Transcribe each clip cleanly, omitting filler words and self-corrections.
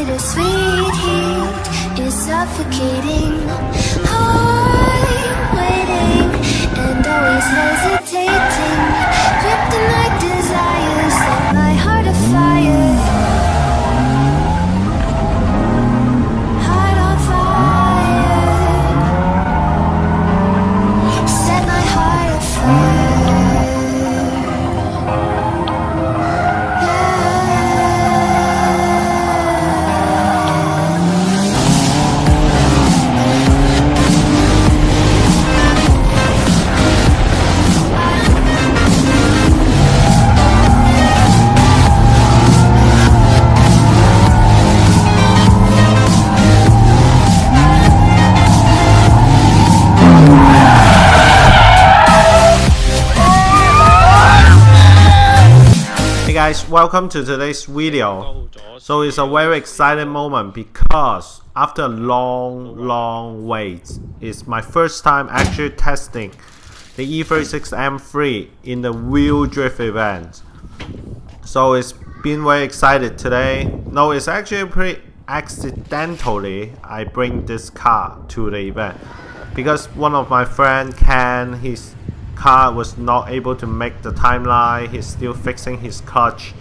bittersweet heat is suffocating. I'm waiting and always hesitating. Kryptonite desires set my heart afire. Heart on fire. Set my heart afire. Hey guys, welcome to today's video. So it's a very exciting moment because after a long wait, it's my first time actually testing the E36 M3 in the wheel drift event. So it's been very excited today. No, it's actually pretty accidentally I bring this car to the event because one of my friend Ken, his car was not able to make the timeline. He's still fixing his clutch,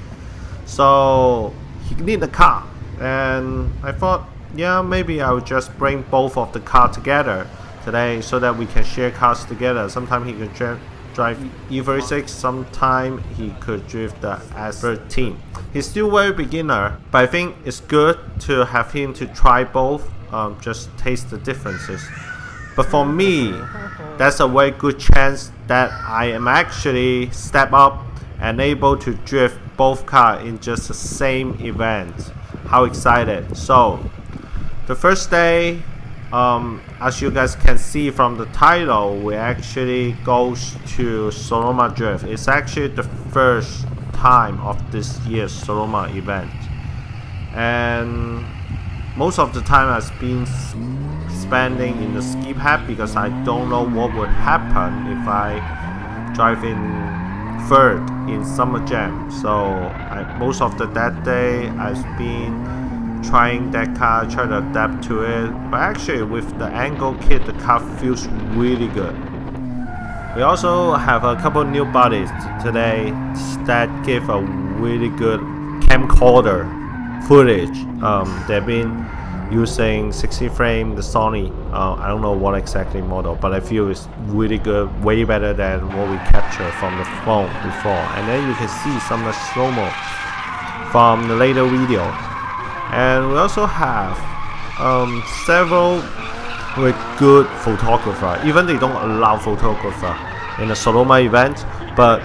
so he need the car, and I thought, yeah, maybe I would just bring both of the car together today so that we can share cars together. Sometime he could drive E36, sometime he could drive the S13. He's still very beginner, but I think it's good to have him to try both, just taste the differences. But for me, that's a very good chance that I am actually step up and able to drift both cars in just the same event. How excited. So the first day, as you guys can see from the title, we actually goes to Sonoma Drift. It's actually the first time of this year's Sonoma event, and most of the time I've been spending in the ski pad because I don't know what would happen if I drive in third in Summer Jam. So most of that day I've been trying that car, try to adapt to it. But actually with the angle kit, the car feels really good. We also have a couple new bodies today that give a really good camcorder footage. They've been using 60 frame, the Sony, I don't know what exactly model, but I feel it's really good, way better than what we captured from the phone before. And then you can see some of the slow-mo from the later video. And we also have several with good photographer. Even they don't allow photographer in the Sonoma event, but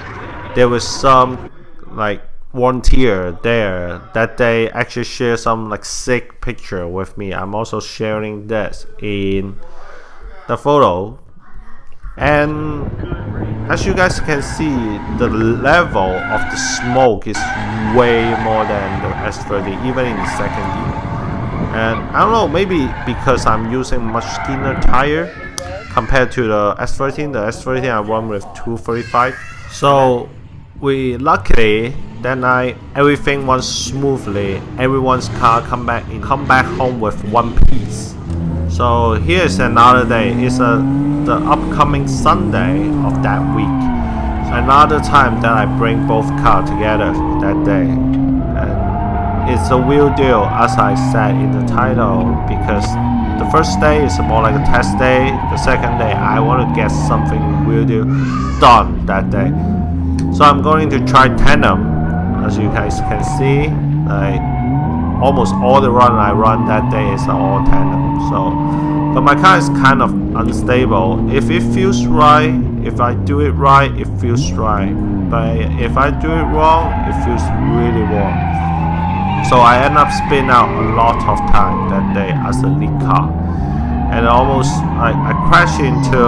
there was some like volunteer there that they actually share some like sick picture with me. I'm also sharing this in the photo, and as you guys can see, the level of the smoke is way more than the S30, even in the second year. And I don't know, maybe because I'm using much skinner tire compared to the S13. The S13 I run with 235, so we luckily that night everything went smoothly. Everyone's car come back home with one piece. So here's another day. It's the upcoming Sunday of that week. Another time that I bring both cars together that day. And it's a real deal, as I said in the title, because the first day is more like a test day. The second day I want to get something real deal done that day. So I'm going to try tandem. As you guys can see, like almost all the run I run that day is all tandem. So, but my car is kind of unstable. If it feels right, if I do it right, it feels right. But if I do it wrong, it feels really wrong. So I end up spinning out a lot of time that day as a lead car, and almost I crashed into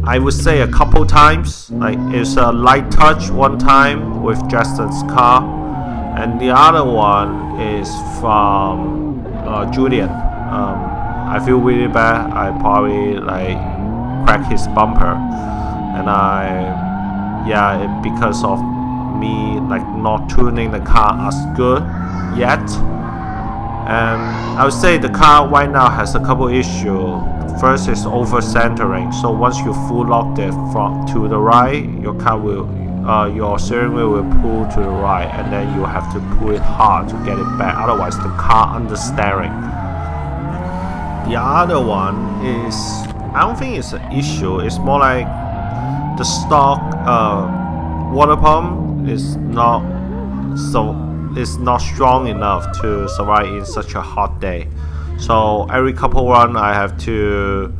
I would say a couple times. Like it's a light touch one time with Justin's car, and the other one is from Julian. I feel really bad. I probably like cracked his bumper, and because of me like not tuning the car as good yet. And I would say the car right now has a couple issues. First is over centering. So once you full lock it from to the right, your steering wheel will pull to the right, and then you have to pull it hard to get it back. Otherwise, the car understeering. The other one is, I don't think it's an issue. It's more like the stock water pump is not strong enough to survive in such a hot day. So every couple run, I have to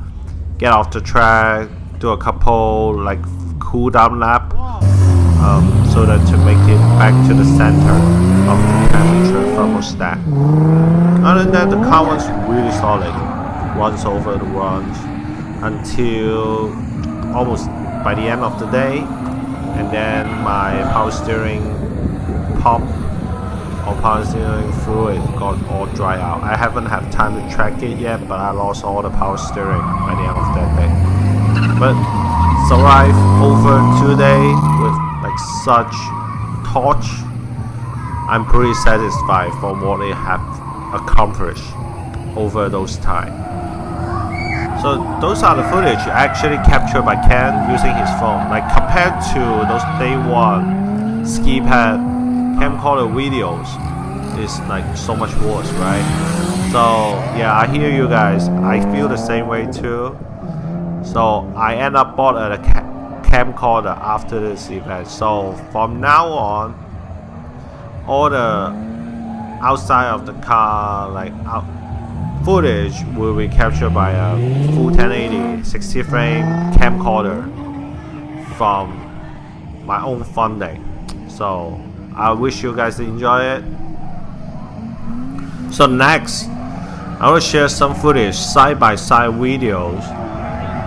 get off the track, do a couple like cool down lap, so that to make it back to the center of the temperature thermostat. Other than that, the car was really solid. Runs over the runs until almost by the end of the day, and then my power steering pump or power steering fluid got all dry out. I haven't had time to track it yet, but I lost all the power steering by the end of that day. But survived over 2 days with like such torch. I'm pretty satisfied for what they have accomplished over those time. So those are the footage actually captured by Ken using his phone. Like compared to those day one ski pad camcorder videos, is like so much worse, right? So yeah, I hear you guys. I feel the same way too. So I end up bought a camcorder after this event. So from now on, all the outside of the car footage will be captured by a full 1080 60 frame camcorder from my own funding. So I wish you guys enjoy it. So next, I will share some footage side by side videos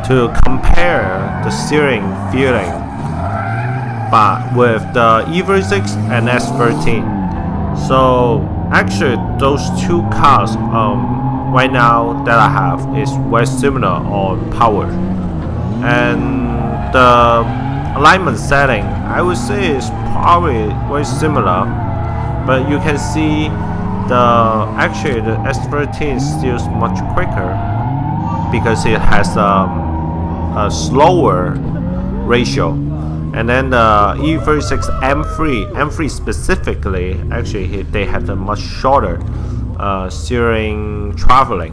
to compare the steering feeling but with the E36 and S13. So actually those two cars right now that I have is very similar on power, and the alignment setting I would say is probably very similar, but you can see the S13 is still much quicker because it has a slower ratio, and then the E36 M3 specifically, actually they have a much shorter steering traveling,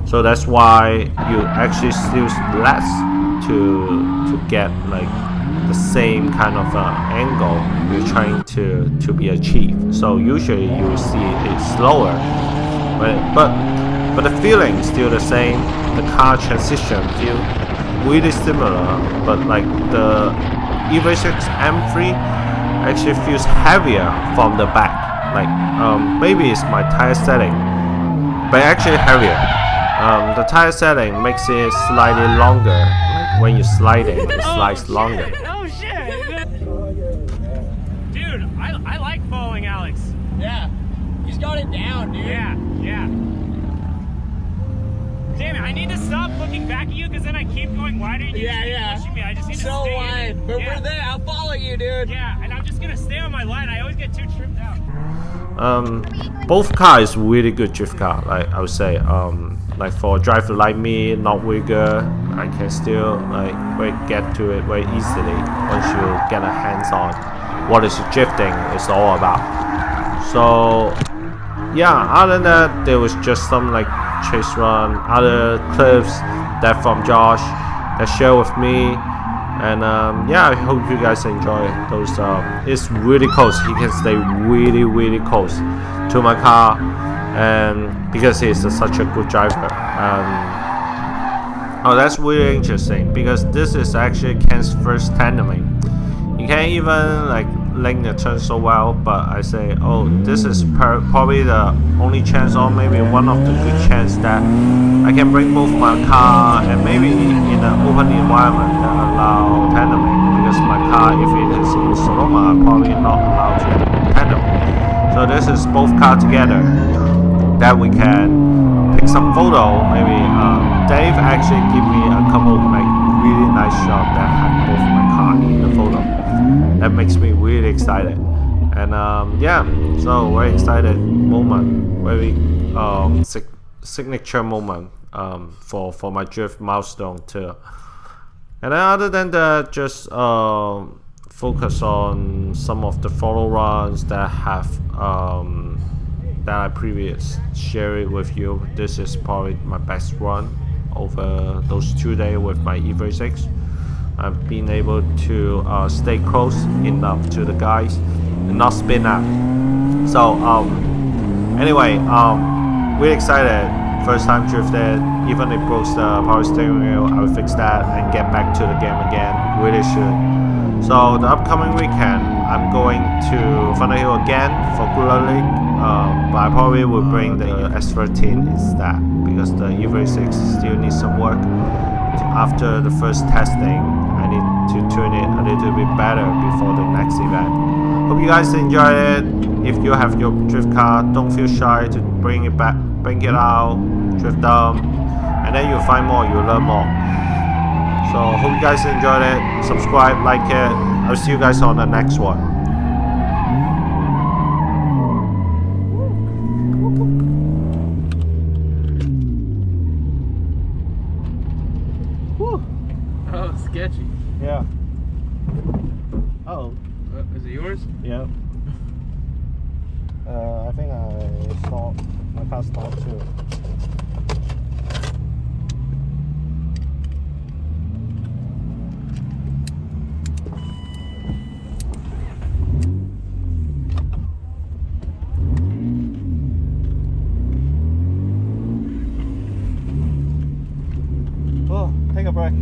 so that's why you actually use less to get like the same kind of angle you're trying to be achieved. So usually you will see it's slower, but the feeling is still the same. The car transition feel really similar, but like the E36 M3 actually feels heavier from the back. Like maybe it's my tire setting, but actually heavier. The tire setting makes it slightly longer. Like when you slide it, it slides longer. Oh shit! Dude, I like following Alex. Yeah, he's got it down, dude. Yeah. Damn it, I need to stop looking back at you because then I keep going wider and you keep pushing me. I just need to So stay. wide, but we're there. I'll follow you, dude. Yeah, and I'm just gonna stay on my line. I always get too tripped out. Both cars really good drift car. Like I would say, like for a driver like me, not rigger, I can still get to it very easily once you get a hands on what is drifting is all about. So yeah, other than that, there was just some like chase run, other clips that from Josh that shared with me, and yeah, I hope you guys enjoy those. It's really close. He can stay really close to my car, and because he's such a good driver. Oh, that's really interesting because this is actually Ken's first tandeming. You can't even like link the turn so well, but I say, oh, this is probably the only chance, or maybe one of the good chance that I can bring both my car and maybe in an open environment that allow tandeming, because my car, if it is in Sonoma, I'm probably not allowed to tandem. So this is both cars together that we can pick some photo. Maybe Dave actually give me a couple like really nice nice shot that had both my car in the photo. That makes me really excited. And yeah, so very excited moment, very signature moment for my drift milestone too. And then other than that, just focus on some of the follow runs that have that I previously shared with you. This is probably my best run over those 2 days with my E36. I've been able to stay close enough to the guys and not spin out. So anyway, really excited. First time drifted. Even if it broke the power steering wheel, I will fix that and get back to the game again really soon. So the upcoming weekend, I'm going to Thunder Hill again for Cooler League, but I probably will bring the S13 instead because the E36 still needs some work. After the first testing, I need to tune it a little bit better before the next event. Hope you guys enjoy it. If you have your drift car, don't feel shy to bring it out, drift them, and then you'll find more, you'll learn more. So hope you guys enjoyed it. Subscribe, like it. I'll see you guys on the next one. Oh, sketchy. Yeah. Oh. Is it yours? Yeah. I think I stopped. My car stopped too. Oh, take a break.